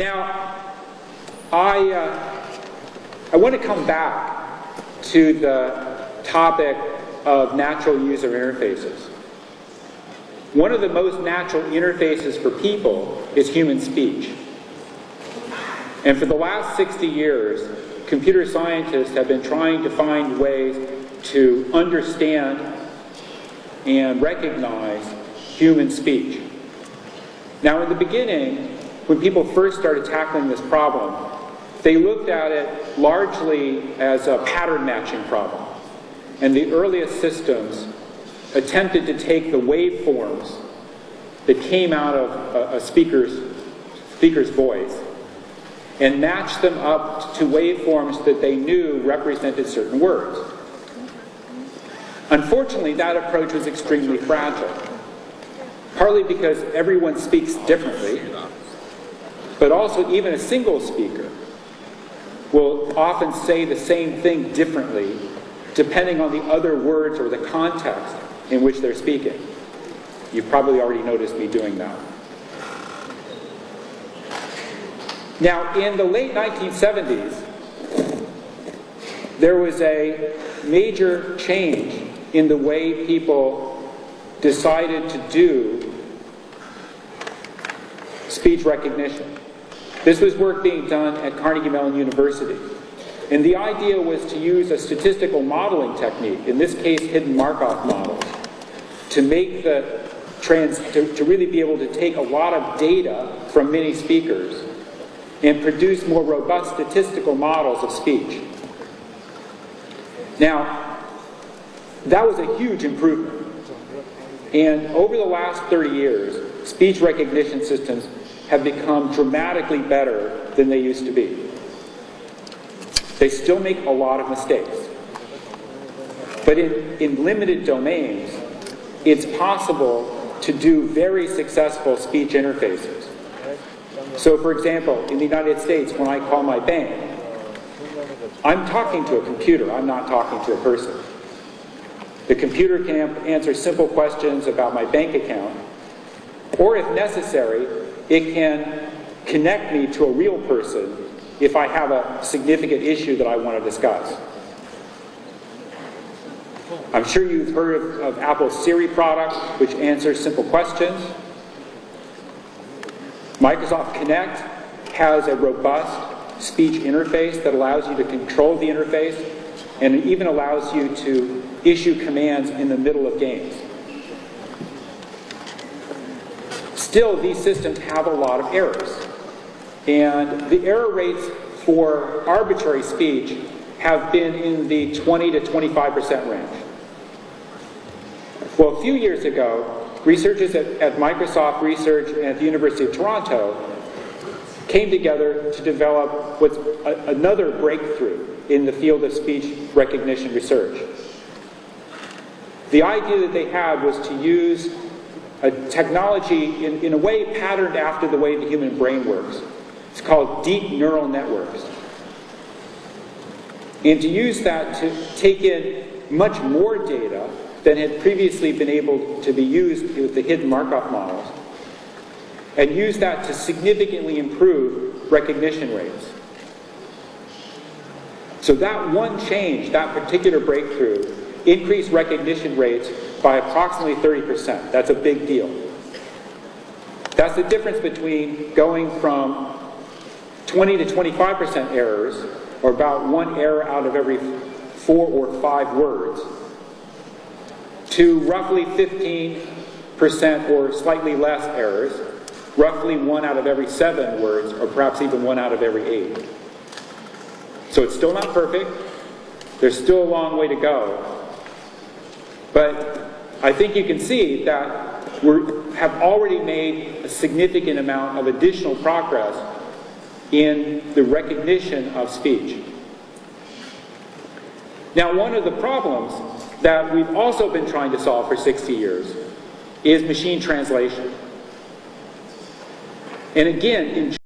Now, I want to come back to the topic of natural user interfaces. One of the most natural interfaces for people is human speech. And for the last 60 years, computer scientists have been trying to find ways to understand and recognize human speech. Now, in the beginning, when people first started tackling this problem, they looked at it largely as a pattern matching problem. And the earliest systems attempted to take the waveforms that came out of a speaker's voice and match them up to waveforms that they knew represented certain words. Unfortunately, that approach was extremely fragile, partly because everyone speaks differently, but also even a single speaker will often say the same thing differently depending on the other words or the context in which they're speaking. You've probably already noticed me doing that. Now, in the late 1970s, there was a major change in the way people decided to do speech recognition. This was work being done at Carnegie Mellon University. And the idea was to use a statistical modeling technique, in this case hidden Markov models, to make to really be able to take a lot of data from many speakers and produce more robust statistical models of speech. Now, that was a huge improvement. And over the last 30 years, speech recognition systems have become dramatically better than they used to be. They still make a lot of mistakes. But in limited domains, it's possible to do very successful speech interfaces. So, for example, in the United States, when I call my bank, I'm talking to a computer, I'm not talking to a person. The computer can answer simple questions about my bank account, or if necessary, it can connect me to a real person if I have a significant issue that I want to discuss. I'm sure you've heard of Apple's Siri product, which answers simple questions. Microsoft Connect has a robust speech interface that allows you to control the interface, and it even allows you to issue commands in the middle of games. Still, these systems have a lot of errors. And the error rates for arbitrary speech have been in the 20 to 25% range. Well, a few years ago, researchers at Microsoft Research and at the University of Toronto came together to develop what's another breakthrough in the field of speech recognition research. The idea that they had was to use a technology in a way patterned after the way the human brain works. It's called deep neural networks. And to use that to take in much more data than had previously been able to be used with the hidden Markov models, and use that to significantly improve recognition rates. So that one change, that particular breakthrough, increased recognition rates by approximately 30%. That's a big deal. That's the difference between going from 20 to 25% errors, or about one error out of every 4 or 5 words, to roughly 15% or slightly less errors, roughly 1 out of every 7 words, or perhaps even 1 out of every 8. So it's still not perfect. There's still a long way to go. But I think you can see that we have already made a significant amount of additional progress in the recognition of speech. Now, one of the problems that we've also been trying to solve for 60 years is machine translation. And again, in